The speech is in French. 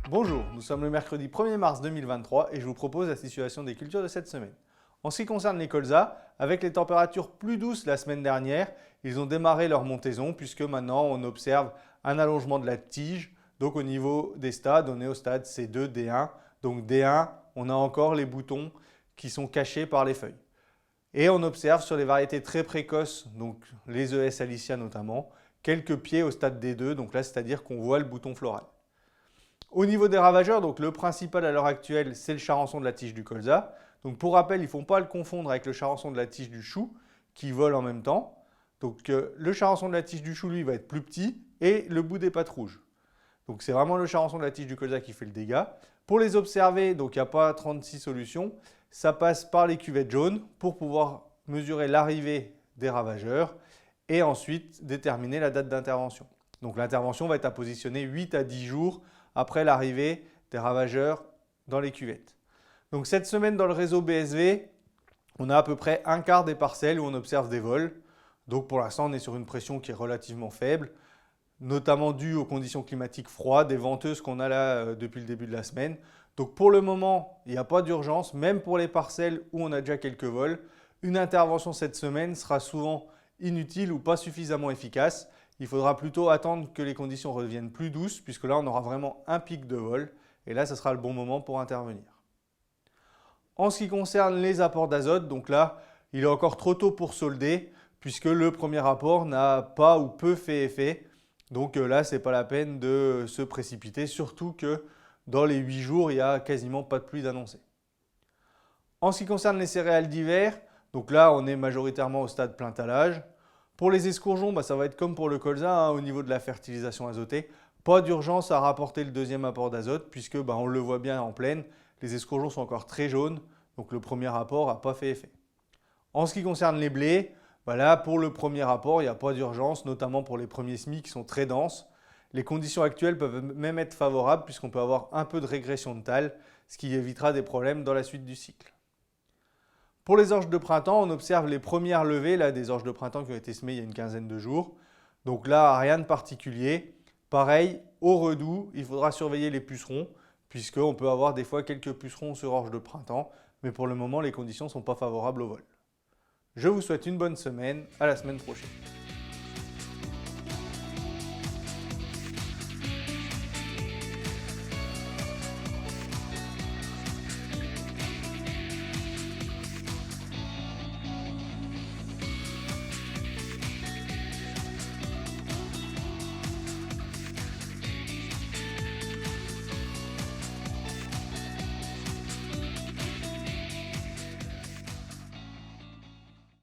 Bonjour, nous sommes le mercredi 1er mars 2023 et je vous propose la situation des cultures de cette semaine. En ce qui concerne les colzas, avec les températures plus douces la semaine dernière, ils ont démarré leur montaison puisque maintenant on observe un allongement de la tige. Donc au niveau des stades, on est au stade C2, D1. Donc D1, on a encore les boutons qui sont cachés par les feuilles. Et on observe sur les variétés très précoces, donc les ES Alicia notamment, quelques pieds au stade D2, donc là c'est-à-dire qu'on voit le bouton floral. Au niveau des ravageurs, donc le principal à l'heure actuelle, c'est le charançon de la tige du colza. Donc pour rappel, il ne faut pas le confondre avec le charançon de la tige du chou qui vole en même temps. Donc le charançon de la tige du chou, lui, va être plus petit et le bout des pattes rouges. Donc c'est vraiment le charançon de la tige du colza qui fait le dégât. Pour les observer, donc il n'y a pas 36 solutions, ça passe par les cuvettes jaunes pour pouvoir mesurer l'arrivée des ravageurs et ensuite déterminer la date d'intervention. Donc l'intervention va être à positionner 8 à 10 jours après l'arrivée des ravageurs dans les cuvettes. Donc cette semaine dans le réseau BSV, on a à peu près un quart des parcelles où on observe des vols. Donc pour l'instant, on est sur une pression qui est relativement faible, notamment due aux conditions climatiques froides et venteuses qu'on a là depuis le début de la semaine. Donc pour le moment, il n'y a pas d'urgence, même pour les parcelles où on a déjà quelques vols. Une intervention cette semaine sera souvent inutile ou pas suffisamment efficace. Il faudra plutôt attendre que les conditions redeviennent plus douces, puisque là, on aura vraiment un pic de vol. Et là, ce sera le bon moment pour intervenir. En ce qui concerne les apports d'azote, donc là, il est encore trop tôt pour solder, puisque le premier apport n'a pas ou peu fait effet. Donc là, ce n'est pas la peine de se précipiter, surtout que dans les 8 jours, il n'y a quasiment pas de pluie d'annoncée. En ce qui concerne les céréales d'hiver, donc là, on est majoritairement au stade plein talage. Pour les escourgeons, ça va être comme pour le colza au niveau de la fertilisation azotée. Pas d'urgence à rapporter le deuxième apport d'azote puisque on le voit bien en plaine, les escourgeons sont encore très jaunes, donc le premier apport n'a pas fait effet. En ce qui concerne les blés, là pour le premier apport, il n'y a pas d'urgence, notamment pour les premiers semis qui sont très denses. Les conditions actuelles peuvent même être favorables puisqu'on peut avoir un peu de régression de talle, ce qui évitera des problèmes dans la suite du cycle. Pour les orges de printemps, on observe les premières levées des orges de printemps qui ont été semées il y a une quinzaine de jours. Donc là, rien de particulier. Pareil, au redoux, il faudra surveiller les pucerons, puisqu'on peut avoir des fois quelques pucerons sur orge de printemps, mais pour le moment, les conditions ne sont pas favorables au vol. Je vous souhaite une bonne semaine, à la semaine prochaine.